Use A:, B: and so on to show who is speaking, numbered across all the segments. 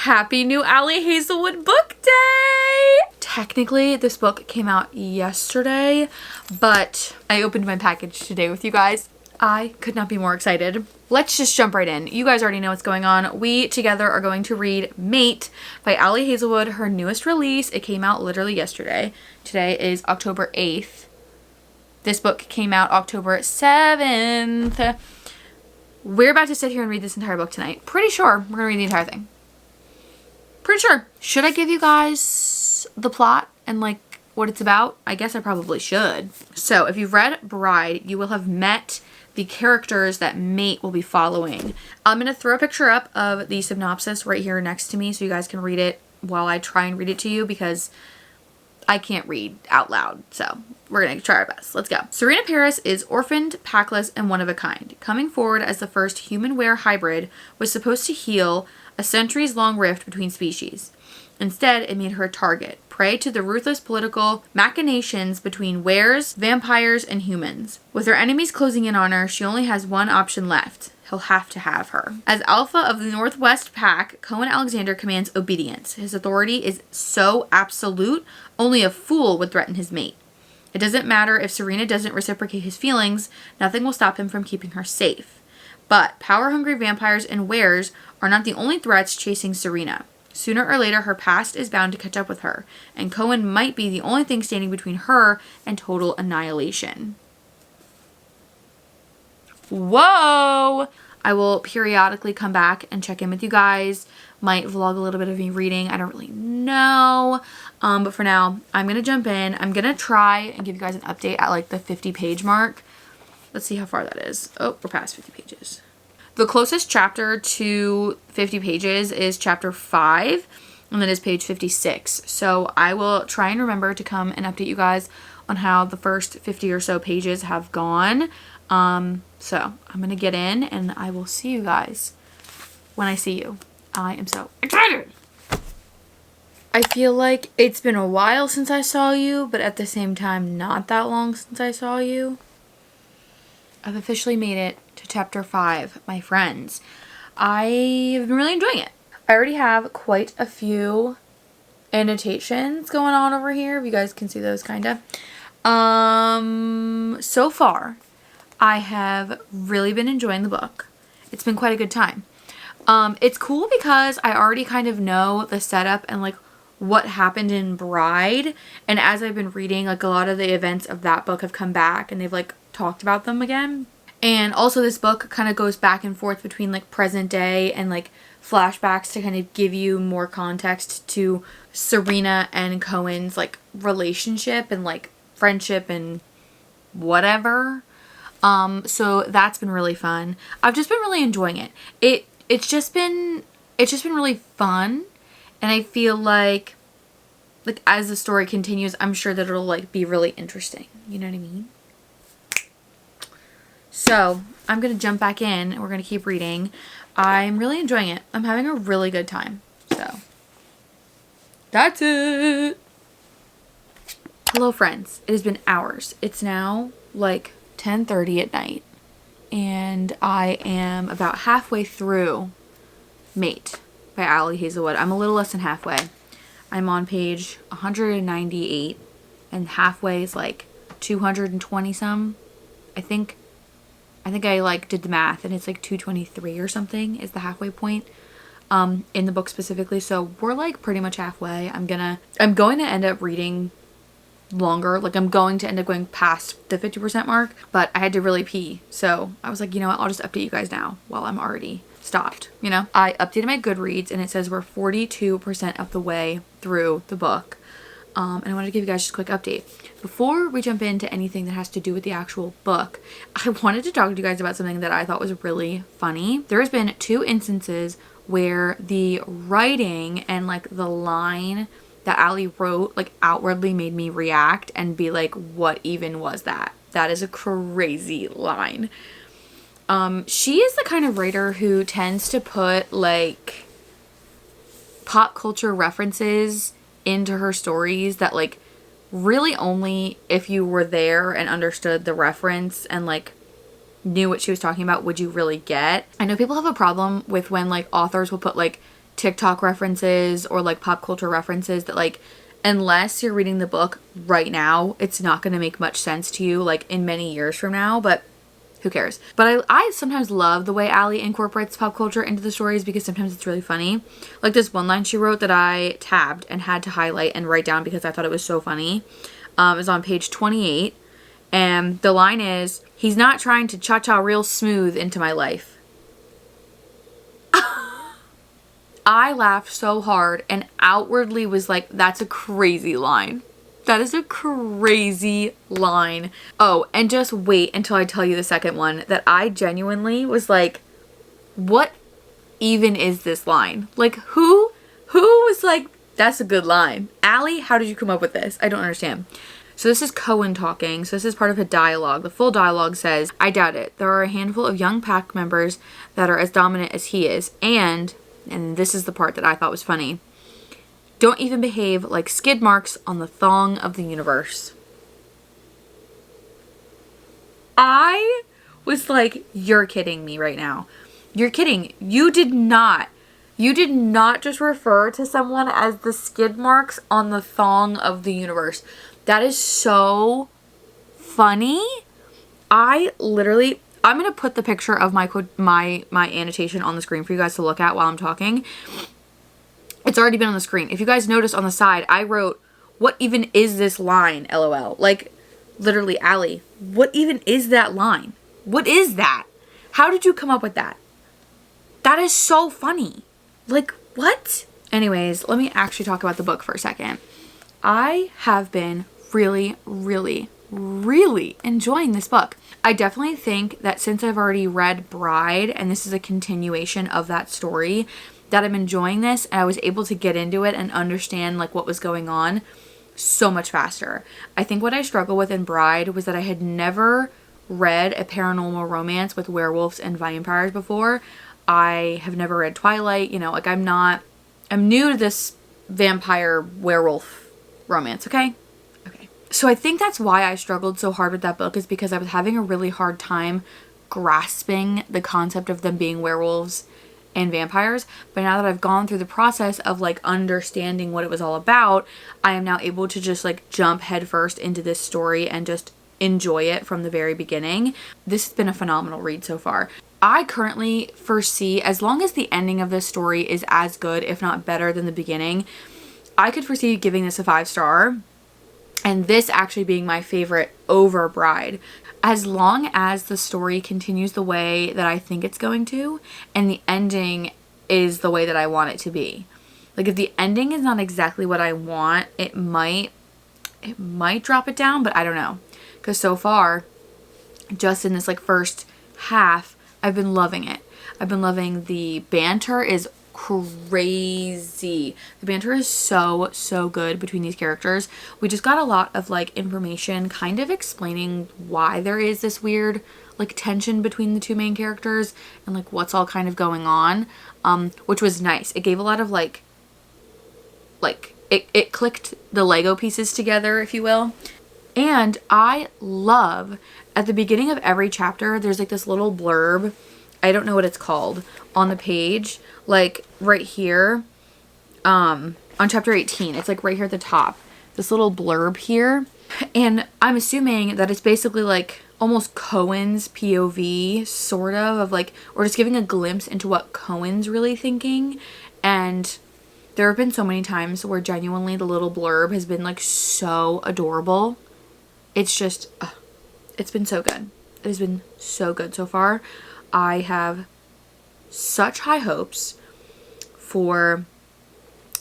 A: Happy new Ali Hazelwood book day! Technically, this book came out yesterday, but I opened my package today with you guys. I could not be more excited. Let's just jump right in. You guys already know what's going on. We together are going to read Mate by Ali Hazelwood, her newest release. It came out literally yesterday. Today is October 8th. This book came out October 7th. We're about to sit here and read this entire book tonight. Pretty sure we're gonna read the entire thing. Pretty sure. Should I give you guys the plot and like what it's about? I guess I probably should. So if you've read Bride, you will have met the characters that Mate will be following. I'm going to throw a picture up of the synopsis right here next to me so you guys can read it while I try and read it to you because I can't read out loud. So we're going to try our best. Let's go. Serena Paris is orphaned, packless, and one of a kind. Coming forward as the first human-were hybrid was supposed to heal a centuries-long rift between species. Instead, it made her a target, prey to the ruthless political machinations between wares, vampires, and humans. With her enemies closing in on her, she only has one option left. He'll have to have her. As alpha of the Northwest Pack, Cohen Alexander commands obedience. His authority is so absolute, only a fool would threaten his mate. It doesn't matter if Serena doesn't reciprocate his feelings, nothing will stop him from keeping her safe. But power-hungry vampires and wares are not the only threats chasing Serena. Sooner or later, her past is bound to catch up with her, and Cohen might be the only thing standing between her and total annihilation. Whoa! I will periodically come back and check in with you guys. Might vlog a little bit of me reading. I don't really know. But for now, I'm going to jump in. I'm going to try and give you guys an update at like the 50 page mark. Let's see how far that is. Oh, we're past 50 pages. The closest chapter to 50 pages is chapter 5, and that is page 56. So I will try and remember to come and update you guys on how the first 50 or so pages have gone. So I'm going to get in, and I will see you guys when I see you. I am so excited! I feel like it's been a while since I saw you, but at the same time, not that long since I saw you. I've officially made it to chapter 5, my friends. I've been really enjoying it. I already have quite a few annotations going on over here. If you guys can see those kind of. So far, I have really been enjoying the book. It's been quite a good time. It's cool because I already kind of know the setup and like what happened in Bride. And as I've been reading, like a lot of the events of that book have come back and they've like talked about them again. And also this book kind of goes back and forth between like present day and like flashbacks to kind of give you more context to Serena and Cohen's like relationship and like friendship and whatever. So that's been really fun. I've just been really enjoying it. It's just been really fun, and I feel like as the story continues, I'm sure that it'll like be really interesting. You know what I mean? So I'm going to jump back in and we're going to keep reading. I'm really enjoying it. I'm having a really good time. So that's it. Hello friends. It has been hours. It's now like 10:30 at night and I am about halfway through Mate by Ali Hazelwood. I'm a little less than halfway. I'm on page 198 and halfway is like 220 some. I think I like did the math and it's like 223 or something is the halfway point in the book specifically. So we're like pretty much halfway. I'm going to end up reading longer. Like I'm going to end up going past the 50% mark, but I had to really pee. So I was like, you know what? I'll just update you guys now while I'm already stopped, you know? I updated my Goodreads and it says we're 42% of the way through the book. And I wanted to give you guys just a quick update. Before we jump into anything that has to do with the actual book, I wanted to talk to you guys about something that I thought was really funny. There has been 2 instances where the writing and like the line that Ali wrote like outwardly made me react and be like, what even was that? That is a crazy line. She is the kind of writer who tends to put like pop culture references into her stories that like really only if you were there and understood the reference and like knew what she was talking about would you really get. I know people have a problem with when like authors will put like TikTok references or like pop culture references that like, unless you're reading the book right now, it's not going to make much sense to you like in many years from now, but who cares? But I sometimes love the way Ali incorporates pop culture into the stories because sometimes it's really funny. Like this one line she wrote that I tabbed and had to highlight and write down because I thought it was so funny. Is on page 28. And the line is, "He's not trying to cha-cha real smooth into my life." I laughed so hard and outwardly was like, that's a crazy line. That is a crazy line. Oh, and just wait until I tell you the second one that I genuinely was like, what even is this line? Like, who was like, that's a good line? Ali, how did you come up with this? I don't understand. So this is Cohen talking. So this is part of a dialogue. The full dialogue says, "I doubt it. There are a handful of young pack members that are as dominant as he is. And this is the part that I thought was funny, don't even behave like skid marks on the thong of the universe." I was like, you're kidding me right now. You're kidding. You did not just refer to someone as the skid marks on the thong of the universe. That is so funny. I'm going to put the picture of my annotation on the screen for you guys to look at while I'm talking. It's already been on the screen. If you guys notice on the side, I wrote, "What even is this line? LOL." Like, literally, Ali, what even is that line? What is that? How did you come up with that? That is so funny. Like, what? Anyways, let me actually talk about the book for a second. I have been really, really, really enjoying this book. I definitely think that since I've already read Bride, and this is a continuation of that story, that I'm enjoying this and I was able to get into it and understand like what was going on so much faster. I think what I struggled with in Bride was that I had never read a paranormal romance with werewolves and vampires before. I have never read Twilight, you know, like I'm new to this vampire werewolf romance, okay? Okay. So I think that's why I struggled so hard with that book, is because I was having a really hard time grasping the concept of them being werewolves and vampires. But now that I've gone through the process of like understanding what it was all about, I am now able to just like jump headfirst into this story and just enjoy it from the very beginning. This has been a phenomenal read so far. I currently foresee, as long as the ending of this story is as good, if not better than the beginning, I could foresee giving this a 5-star, and this actually being my favorite over Bride. As long as the story continues the way that I think it's going to, and the ending is the way that I want it to be. Like, if the ending is not exactly what I want, it might drop it down, but I don't know. Because so far, just in this like first half, I've been loving it. I've been loving the banter is crazy. The banter is so good between these characters. We just got a lot of like information kind of explaining why there is this weird like tension between the two main characters and like what's all kind of going on, which was nice. It gave a lot of like it clicked the Lego pieces together, if you will. And I love, at the beginning of every chapter, there's like this little blurb, I don't know what it's called, on the page, like right here, on chapter 18, it's like right here at the top, this little blurb here. And I'm assuming that it's basically like almost Cohen's POV, sort of like, or just giving a glimpse into what Cohen's really thinking. And there have been so many times where genuinely the little blurb has been like so adorable. It's just, it's been so good. It has been so good so far. I have such high hopes for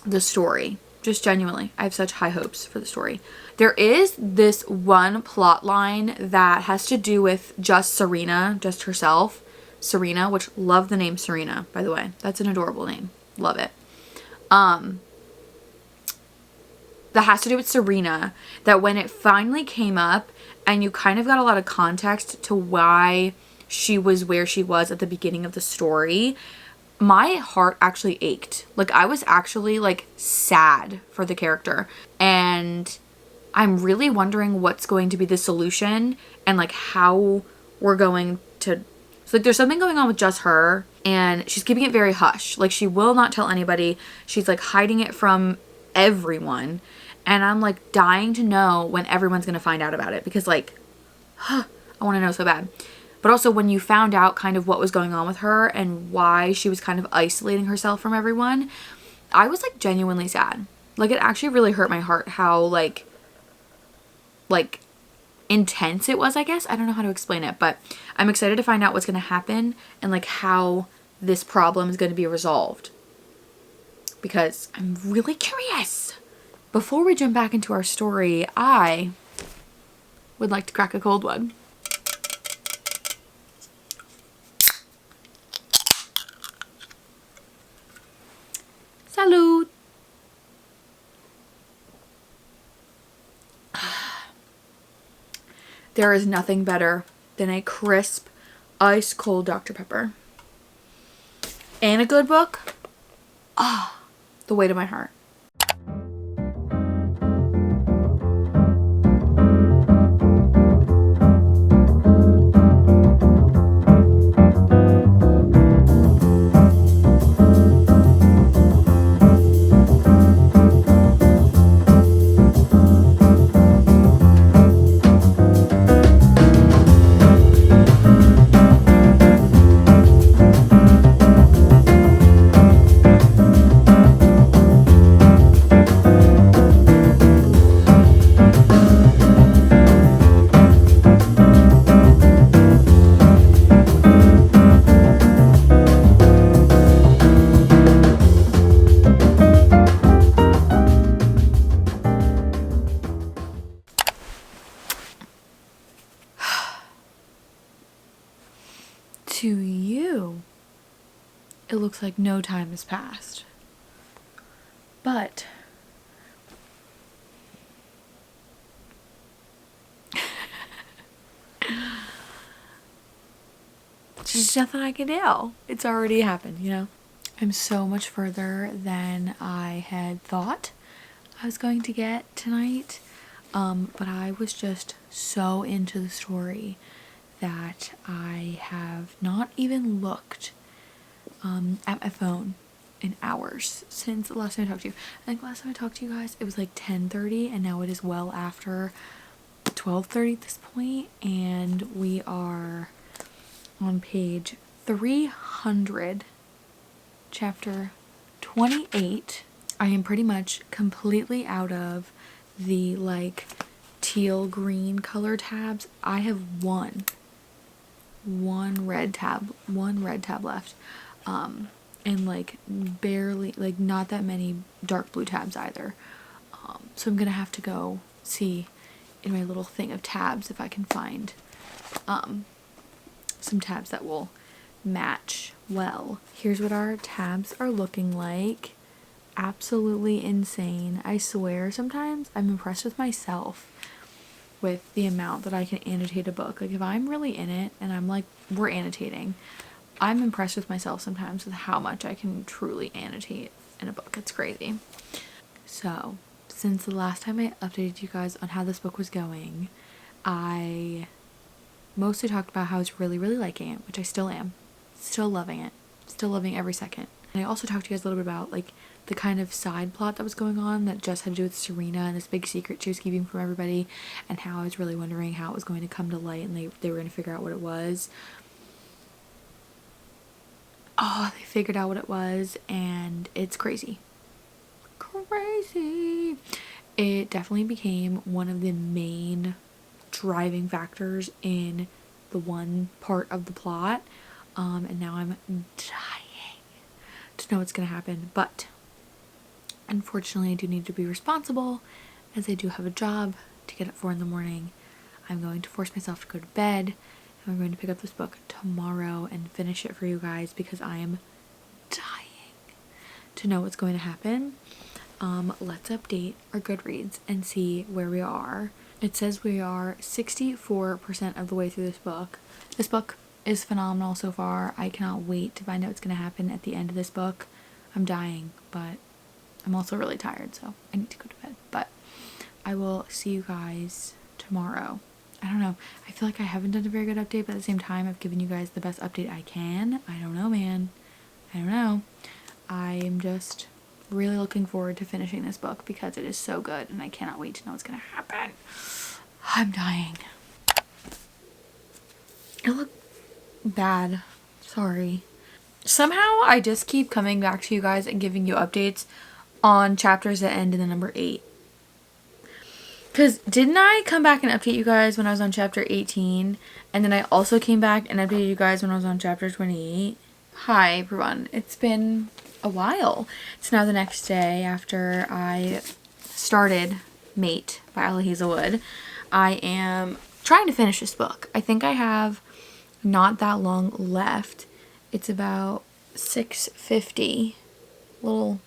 A: the story. Just genuinely, I have such high hopes for the story. There is this one plot line that has to do with just Serena, just herself. Serena, which love the name Serena, by the way. That's an adorable name. Love it. That has to do with Serena, that when it finally came up and you kind of got a lot of context to why she was where she was at the beginning of the story, my heart actually ached. Like, I was actually like sad for the character, and I'm really wondering what's going to be the solution and like how we're going to So like there's something going on with just her, and she's keeping it very hush. Like she will not tell anybody. She's like hiding it from everyone. And I'm like dying to know when everyone's going to find out about it, because like, I want to know so bad. But also when you found out kind of what was going on with her and why she was kind of isolating herself from everyone, I was like genuinely sad. Like it actually really hurt my heart how like intense it was, I guess. I don't know how to explain it, but I'm excited to find out what's going to happen and like how this problem is going to be resolved, because I'm really curious. Before we jump back into our story, I would like to crack a cold one. Salud! There is nothing better than a crisp, ice cold Dr. Pepper. And a good book. Ah, the weight of my heart. To you, it looks like no time has passed. But there's nothing I can do. It's already happened, you know? I'm so much further than I had thought I was going to get tonight. But I was just so into the story that I have not even looked at my phone in hours since the last time I talked to you. I think last time I talked to you guys, it was like 10:30, and now it is well after 12:30 at this point, and we are on page 300, chapter 28. I am pretty much completely out of the like teal green color tabs. I have one red tab left, and like barely, like not that many dark blue tabs either. So I'm gonna have to go see in my little thing of tabs if I can find some tabs that will match well. Here's what our tabs are looking like. Absolutely insane. I swear sometimes I'm impressed with myself with the amount that I can annotate a book. Like if I'm really in it and I'm like, we're annotating, I'm impressed with myself sometimes with how much I can truly annotate in a book. It's crazy. So since the last time I updated you guys on how this book was going, I mostly talked about how I was really liking it, which I still am. Still loving it. Still loving every second. And I also talked to you guys a little bit about like the kind of side plot that was going on that just had to do with Serena and this big secret she was keeping from everybody, and how I was really wondering how it was going to come to light and they were going to figure out what it was. Oh, they figured out what it was, and it's crazy. Crazy. It definitely became one of the main driving factors in the one part of the plot, and now I'm dying to know what's going to happen, but unfortunately I do need to be responsible, as I do have a job to get up for in the morning. I'm going to force myself to go to bed, and I'm going to pick up this book tomorrow and finish it for you guys, because I am dying to know what's going to happen. Let's update our Goodreads and see where we are. It says we are 64% of the way through this book. This book is phenomenal so far. I cannot wait to find out what's going to happen at the end of this book. I'm dying, but I'm also really tired, so I need to go to bed. But I will see you guys tomorrow I don't know. I feel like I haven't done a very good update, but at the same time, I've given you guys the best update I can. I don't know, man. I don't know. I am just really looking forward to finishing this book because it is so good and I cannot wait to know what's going to happen. I'm dying. It looked bad. Sorry. Somehow I just keep coming back to you guys and giving you updates on chapters that end in the number 8. Because didn't I come back and update you guys when I was on chapter 18? And then I also came back and updated you guys when I was on chapter 28? Hi everyone. It's been a while. It's now the next day after I started Mate by Ali Hazelwood. I am trying to finish this book. I think I have not that long left. It's about 6:50. A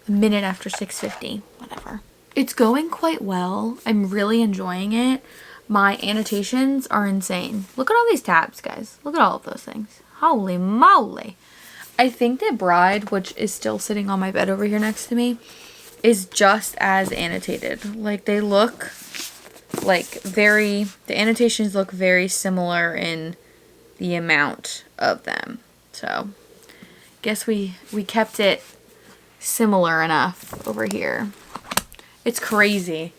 A: minute after 6:50. Whatever. It's going quite well. I'm really enjoying it. My annotations are insane. Look at all these tabs, guys. Look at all of those things. Holy moly. I think that Bride, which is still sitting on my bed over here next to me, is just as annotated. Like, they look like the annotations look very similar in the amount of them. So, guess we kept it similar enough over here. It's crazy.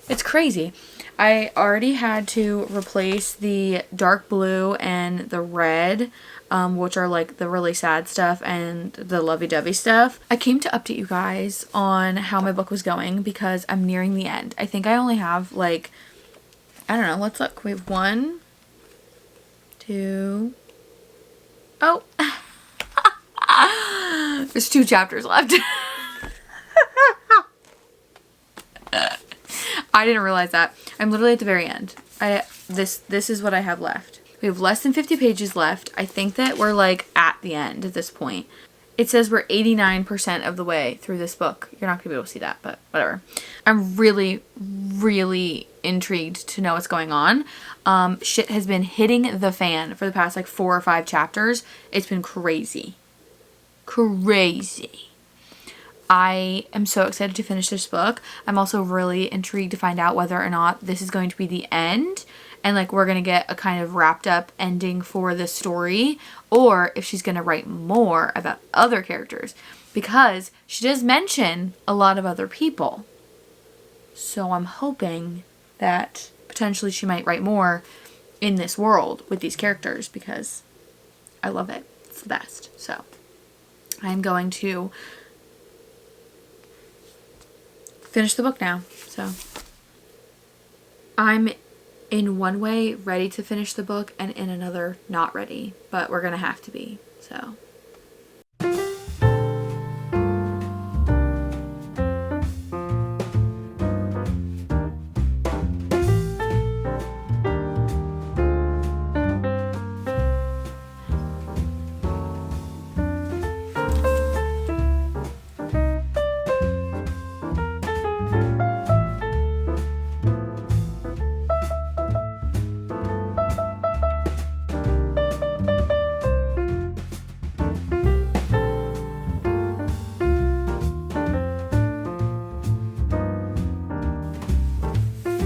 A: It's crazy. I already had to replace the dark blue and the red, which are like the really sad stuff and the lovey-dovey stuff. I came to update you guys on how my book was going because I'm nearing the end. I think I only have like, I don't know, let's look. We have 1, 2, oh, there's 2 chapters left. I didn't realize that. I'm literally at the very end. This is what I have left. We have less than 50 pages left. I think that we're like at the end at this point. It says we're 89% of the way through this book. You're not gonna be able to see that, but whatever. I'm really, really intrigued to know what's going on. Shit has been hitting the fan for the past like 4 or 5 chapters. It's been crazy. Crazy. I am so excited to finish this book. I'm also really intrigued to find out whether or not this is going to be the end and like we're going to get a kind of wrapped up ending for the story, or if she's going to write more about other characters, because she does mention a lot of other people. So I'm hoping that potentially she might write more in this world with these characters because I love it. It's the best. So I'm going to finish the book now. So I'm in one way ready to finish the book and in another not ready, but we're gonna have to be. So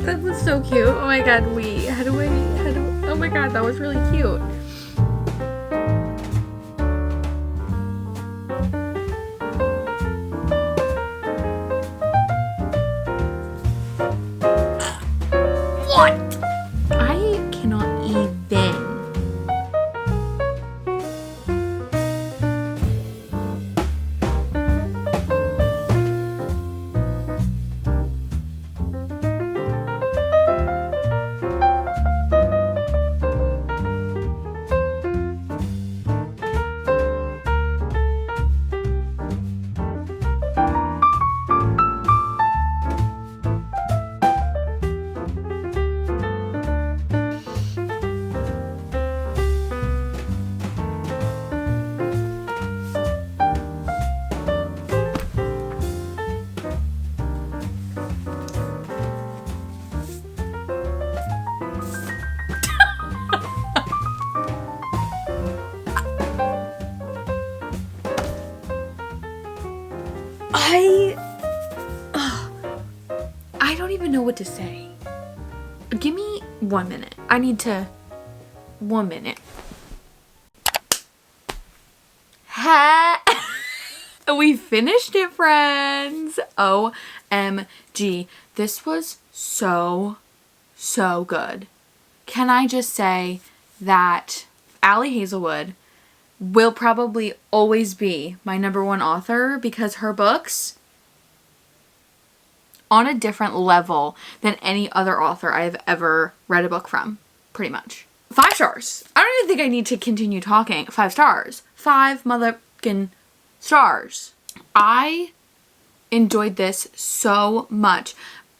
A: that was so cute. Oh my god, oh my god, that was really cute. What? I cannot even. I don't even know what to say. Give me 1 minute. I need to... 1 minute. We finished it, friends. OMG. This was so good. Can I just say that Ali Hazelwood will probably always be my #1 author because her books on a different level than any other author I have ever read a book from, pretty much. 5 stars. I don't even think I need to continue talking. 5 stars. 5 motherfucking stars. I enjoyed this so much.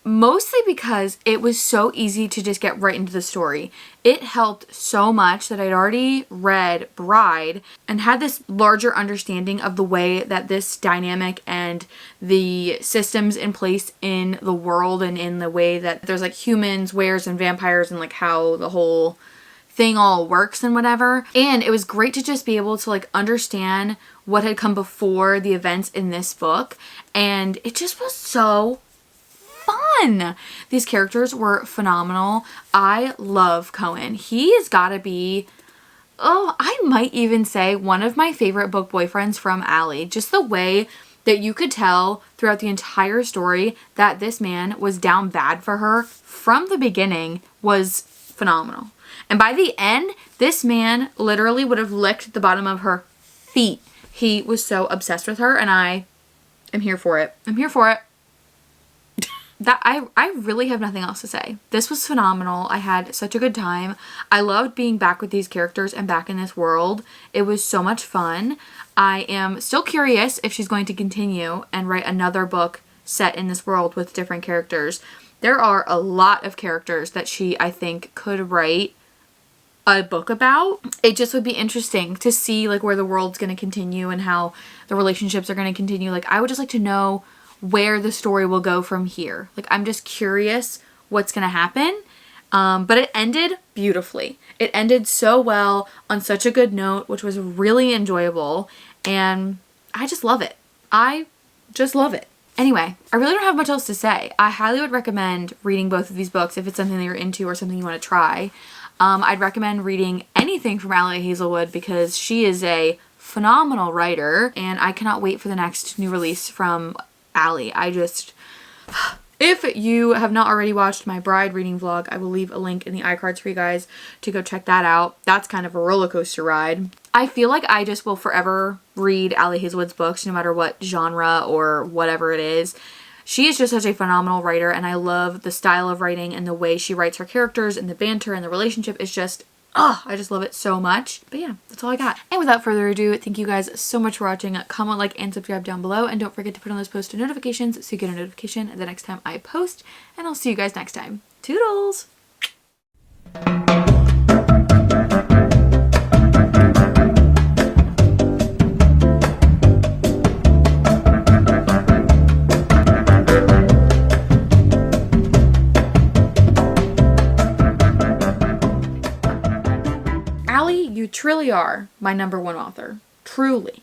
A: Mostly because it was so easy to just get right into the story. It helped so much that I'd already read Bride and had this larger understanding of the way that this dynamic and the systems in place in the world and in the way that there's like humans, wares, and vampires and like how the whole thing all works and whatever. And it was great to just be able to like understand what had come before the events in this book. And it just was so fun. These characters were phenomenal. I love Cohen. He has got to be, oh, I might even say one of my favorite book boyfriends from Ali. Just the way that you could tell throughout the entire story that this man was down bad for her from the beginning was phenomenal. And by the end, this man literally would have licked the bottom of her feet. He was so obsessed with her, and I am here for it. I'm here for it. That I really have nothing else to say. This was phenomenal. I had such a good time. I loved being back with these characters and back in this world. It was so much fun. I am still curious if she's going to continue and write another book set in this world with different characters. There are a lot of characters that she, I think, could write a book about. It just would be interesting to see like where the world's going to continue and how the relationships are going to continue. Like I would just like to know where the story will go from here. Like I'm just curious what's going to happen. But it ended beautifully. It ended so well on such a good note, which was really enjoyable. And I just love it. I just love it. Anyway, I really don't have much else to say. I highly would recommend reading both of these books if it's something that you're into or something you want to try. I'd recommend reading anything from Ali Hazelwood because she is a phenomenal writer and I cannot wait for the next new release from Ali. If you have not already watched my Bride reading vlog, I will leave a link in the iCards for you guys to go check that out. That's kind of a roller coaster ride. I feel like I just will forever read Ali Hazelwood's books no matter what genre or whatever it is. She is just such a phenomenal writer and I love the style of writing and the way she writes her characters and the banter and the relationship is just, I just love it so much. But yeah, that's all I got. And without further ado, thank you guys so much for watching. Comment, like, and subscribe down below. And don't forget to put on those post notifications so you get a notification the next time I post. And I'll see you guys next time. Toodles! Ali, you truly are my #1 author. Truly.